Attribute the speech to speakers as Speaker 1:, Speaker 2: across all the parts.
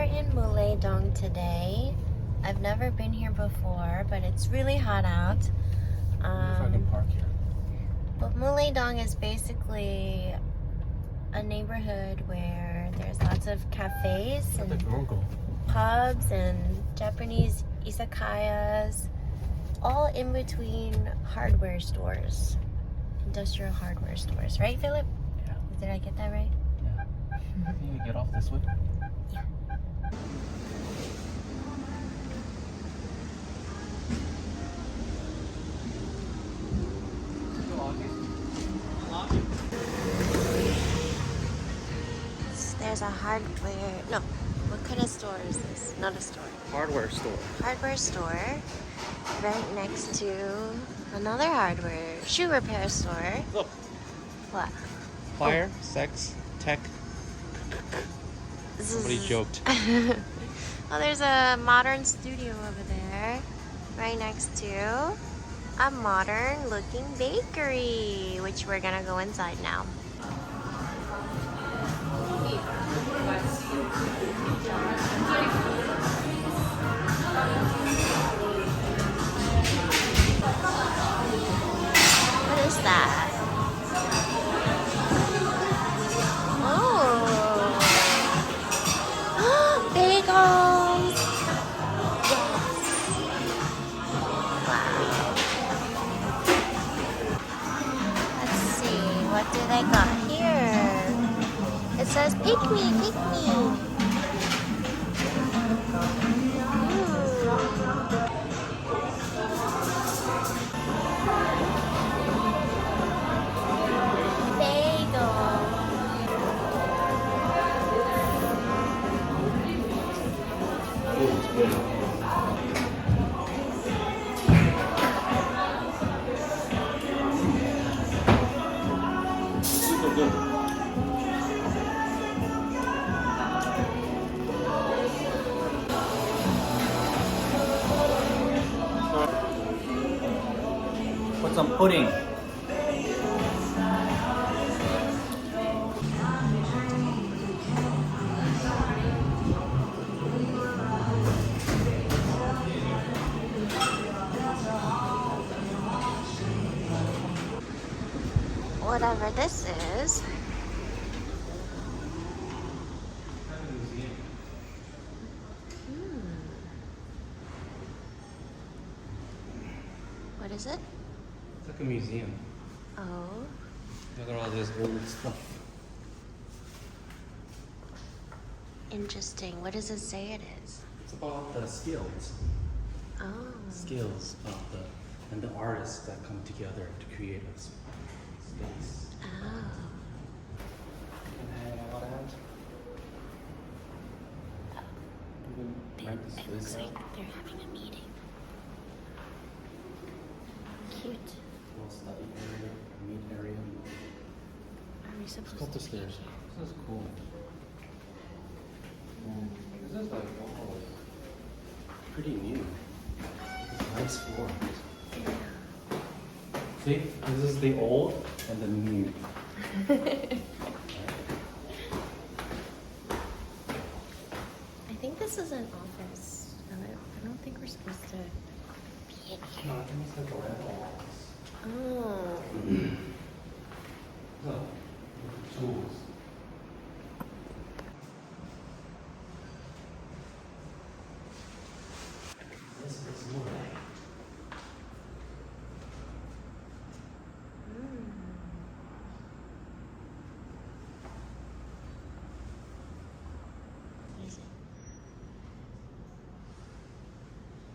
Speaker 1: in Mullae-Dong today. I've never been here before, but it's really hot out.
Speaker 2: If I can park here.
Speaker 1: But Mullae-Dong is basically a neighborhood where there's lots of cafes and pubs and Japanese izakayas, all in between hardware stores, industrial hardware stores. Right, Philip?
Speaker 2: Yeah.
Speaker 1: Did I get that right?
Speaker 2: Yeah. I think you get off this way.
Speaker 1: Yeah. There's a hardware, no, what kind of store is this? Not a store.
Speaker 2: Hardware store.
Speaker 1: Hardware store right next to another hardware shoe repair store.
Speaker 2: Look.
Speaker 1: What?
Speaker 2: Fire, sex, tech. Somebody joked.
Speaker 1: Oh, there's a modern studio over there right next to a modern looking bakery, which we're gonna go inside now. What is that? Oh, bagels! Yes. Wow. Let's see, what do they got here? It says pick me, pick me.
Speaker 2: Put some pudding.
Speaker 1: Whatever this is. What is it?
Speaker 2: It's like a museum.
Speaker 1: Oh.
Speaker 2: Look at all this old stuff.
Speaker 1: Interesting. What does it say it is?
Speaker 2: It's about the skills.
Speaker 1: Oh.
Speaker 2: Skills of the artists that come together to create a space.
Speaker 1: Oh.
Speaker 2: Can hang out at. You can rent this
Speaker 1: It
Speaker 2: place
Speaker 1: looks
Speaker 2: out.
Speaker 1: like they're having a meeting. Cute.
Speaker 2: Little study area, meet area.
Speaker 1: Are we
Speaker 2: Let's
Speaker 1: supposed
Speaker 2: go up
Speaker 1: to
Speaker 2: the stairs. This is cool. This is like pretty new. It's nice floors. See, this is the old and the new.
Speaker 1: I think this is an office. I don't think we're supposed to be in
Speaker 2: No,
Speaker 1: here.
Speaker 2: I think it's like a rental office.
Speaker 1: Oh.
Speaker 2: Look, tools. This is Mullae.
Speaker 1: What is it?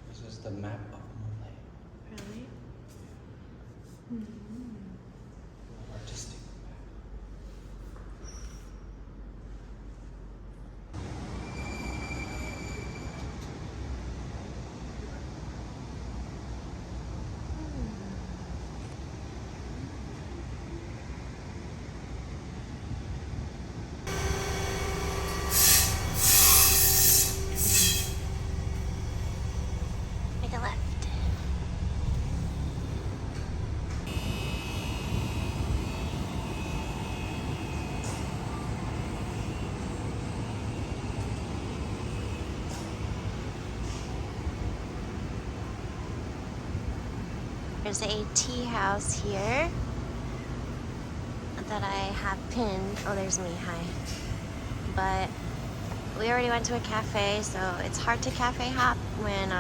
Speaker 2: This is the map of Mullae.
Speaker 1: Really?
Speaker 2: Artistic map.
Speaker 1: Make a left. There's a tea house here that I have pinned. Oh, there's me. Hi. But we already went to a cafe, so it's hard to cafe hop when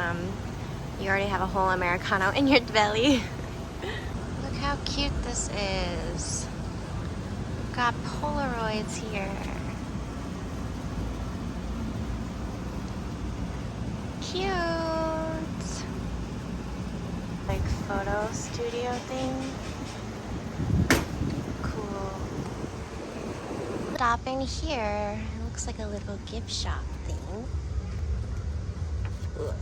Speaker 1: you already have a whole Americano in your belly. Look how cute this is. We've got Polaroids here. Cute. Like photo studio thing. Cool. Stopping here. It looks like a little gift shop thing. Ugh.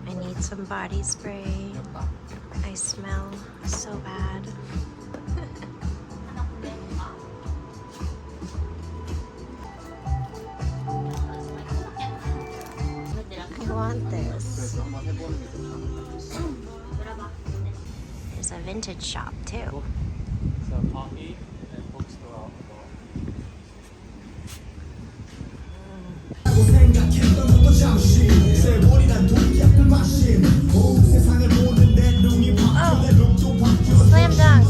Speaker 1: I need some body spray. I smell so bad. I want this. There's a vintage shop too.
Speaker 2: So coffee and bookstore out
Speaker 1: Oh, slam dunk.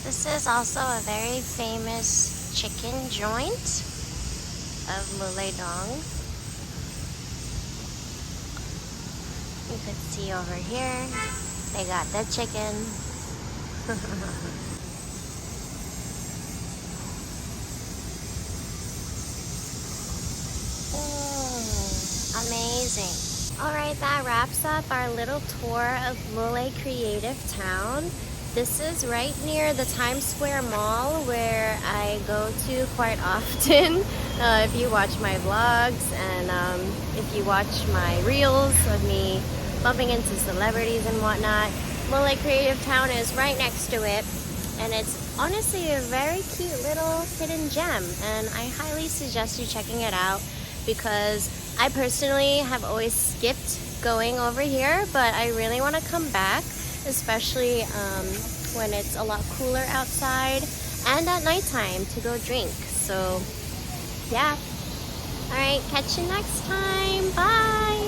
Speaker 1: This is also a very famous chicken joint of Mullae-Dong. You could see over here, they got the chicken. Amazing. Alright, that wraps up our little tour of Mullae Creative Town. This is right near the Times Square Mall where I go to quite often. If you watch my vlogs and if you watch my reels of me bumping into celebrities and whatnot, Mullae Creative Town is right next to it. And it's honestly a very cute little hidden gem. And I highly suggest you checking it out because I personally have always skipped going over here, but I really want to come back, especially when it's a lot cooler outside and at nighttime to go drink. So yeah. All right, catch you next time. Bye.